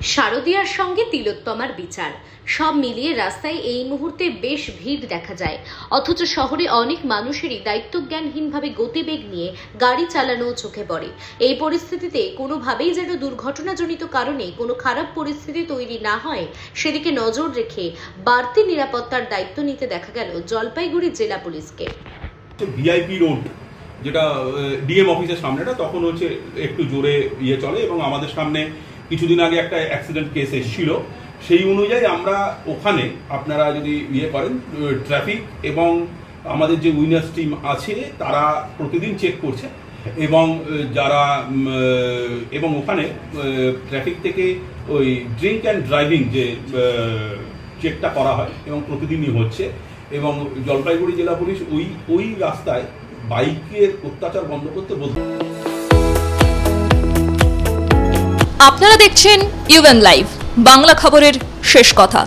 শারদিয়ার সঙ্গে তিলোত্তমার বিচার সব মিলিয়ে রাস্তায় এই মুহূর্তে বেশ ভিড় দেখা যায়। অথচ শহরে অনেক মানুষেরই দায়িত্বজ্ঞানহীনভাবে গতিবেগ নিয়ে গাড়ি চালানো চোখে পড়ে। এই পরিস্থিতিতে কোনোভাবেই যেন দুর্ঘটনাজনিত কারণে কোনো খারাপ পরিস্থিতি তৈরি না হয় সেদিকে নজর রেখে বাড়তি নিরাপত্তার দায়িত্ব নিতে দেখা গেল জলপাইগুড়ি জেলা পুলিশকে। ভিআইপি রোড যেটা ডিএম অফিসের সামনেটা তখন হচ্ছে একটু জোরে চলে এবং আমাদের সামনে কিছুদিন আগে একটা অ্যাক্সিডেন্ট কেস এসেছিল। সেই অনুযায়ী আমরা ওখানে আপনারা যদি করেন ট্রাফিক এবং আমাদের যে উইনার্স টিম আছে তারা প্রতিদিন চেক করছে এবং যারা এবং ওখানে ট্রাফিক থেকে ওই ড্রিঙ্ক অ্যান্ড ড্রাইভিং যে চেকটা করা হয় এবং প্রতিদিনই হচ্ছে এবং জলপাইগুড়ি জেলা পুলিশ ওই রাস্তায় বাইকের অত্যাচার বন্ধ করতে বলতে। আপনারা দেখছেন ইউএন লাইভ, বাংলা খবরের শেষ কথা।